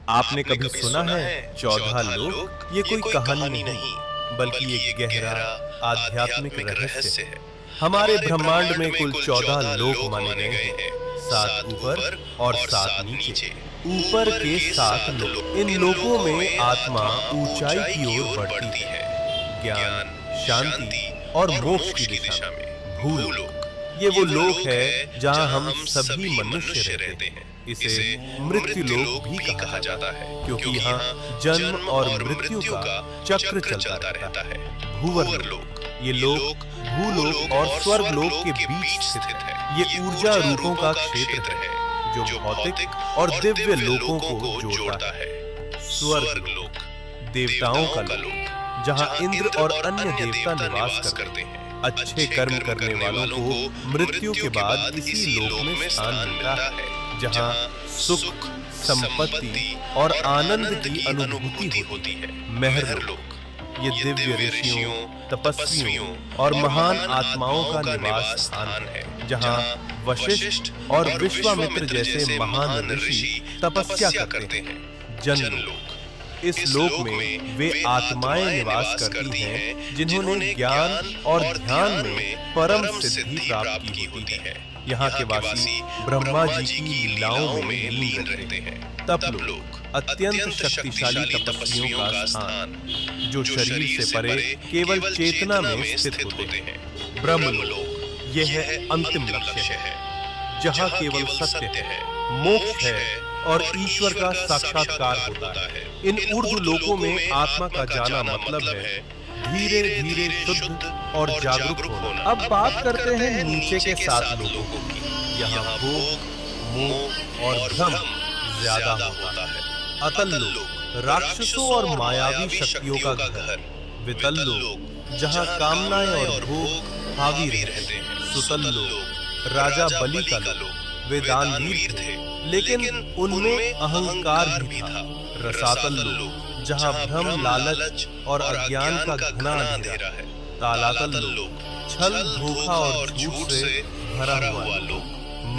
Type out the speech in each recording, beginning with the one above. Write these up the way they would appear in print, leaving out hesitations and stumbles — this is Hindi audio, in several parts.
आपने कभी सुना है 14 लोक? ये कोई कहानी नहीं, बल्कि एक गहरा आध्यात्मिक रहस्य है। हमारे ब्रह्मांड में कुल 14 लोक माने गए हैं, 7 ऊपर और 7 नीचे। ऊपर के 7 लोक, इन लोकों में आत्मा ऊंचाई की ओर बढ़ती है, ज्ञान, शांति और मोक्ष की दिशा में। भूलोक, ये वो लोक है जहां हम सभी मनुष्य रहते हैं। इसे मृत्यु लोक भी कहा जाता है, क्योंकि यहाँ जन्म और मृत्यु का चक्र चलता रहता है। भूवर लोक, ये लोक भूलोक और स्वर्ग लोक के बीच स्थित है। ये ऊर्जा रूपों का क्षेत्र है जो भौतिक और दिव्य लोकों को जोड़ता है। स्वर्ग लोक, देवताओं का लोक, जहाँ इंद्र और अन्य देवता निवास करते हैं। अच्छे कर्म करने वालों को मृत्यु के बाद इसी लोक में स्थान मिलता है, जहाँ सुख, संपत्ति और आनंद की अनुभूति होती है। महर लोक, ये दिव्य ऋषियों, तपस्वियों और महान आत्माओं का निवास स्थान है, जहाँ वशिष्ठ और विश्वामित्र जैसे महान ऋषि तपस्या करते हैं। जन लोक, इस लोक में वे आत्माएं निवास करती हैं जिन्होंने ज्ञान और ध्यान में परम सिद्धि प्राप्त की होती है। यहाँ के वासी ब्रह्मा जी की लीलाओं में लीन रहते हैं। तप लोक, अत्यंत शक्तिशाली तपस्वियों का स्थान, जो शरीर से परे केवल चेतना में स्थित होते हैं। ब्रह्म लोक, यह है अंतिम लक्ष्य है, जहाँ केवल सत्य है, मोक्ष है और ईश्वर का साक्षात्कार होता है। इन ऊर्ध्व लोकों में आत्मा का जाना मतलब है धीरे धीरे शुद्ध और जागरूक होना। अब बात करते हैं नीचे के 7 लोकों की। यहाँ भोग, मोह और भ्रम ज्यादा होता है। अतल लोक, राक्षसों और मायावी शक्तियों का घर। वितल लोक, जहाँ कामनाएं और भोग हावी रहते हैं। सुतल लोक, राजा बलि का लोक। वे दानवीर थे, लेकिन उनमें अहंकार भी था। रसातल लोक, जहाँ भ्रम, लालच और अज्ञान का घना अंधेरा है। तालातल लोक, छल, धोखा और झूठ से भरा हुआ लोक।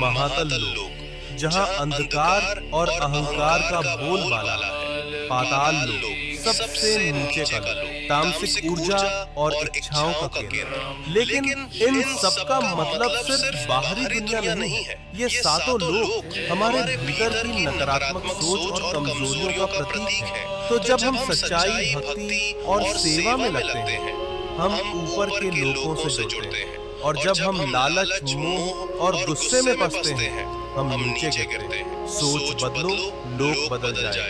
महातल लोक, जहाँ अंधकार और अहंकार का बोलबाला है। पाताल लोक, सबसे नीचे का लोक, तामसिक ऊर्जा और इच्छाओं का केंद्र। लेकिन इन सबका मतलब सिर्फ बाहरी दुनिया नहीं है। ये 7 लोक हमारे भीतर की नकारात्मक सोच और कमजोरियों का प्रतीक है। तो जब हम सच्चाई, भक्ति और सेवा में लगते हैं, हम ऊपर के लोकों से जुड़ते हैं, और जब हम लालच, मोह और गुस्से में फंसते हैं, हम नीचे गिरते हैं। सोच बदलो, लोक बदल जाए।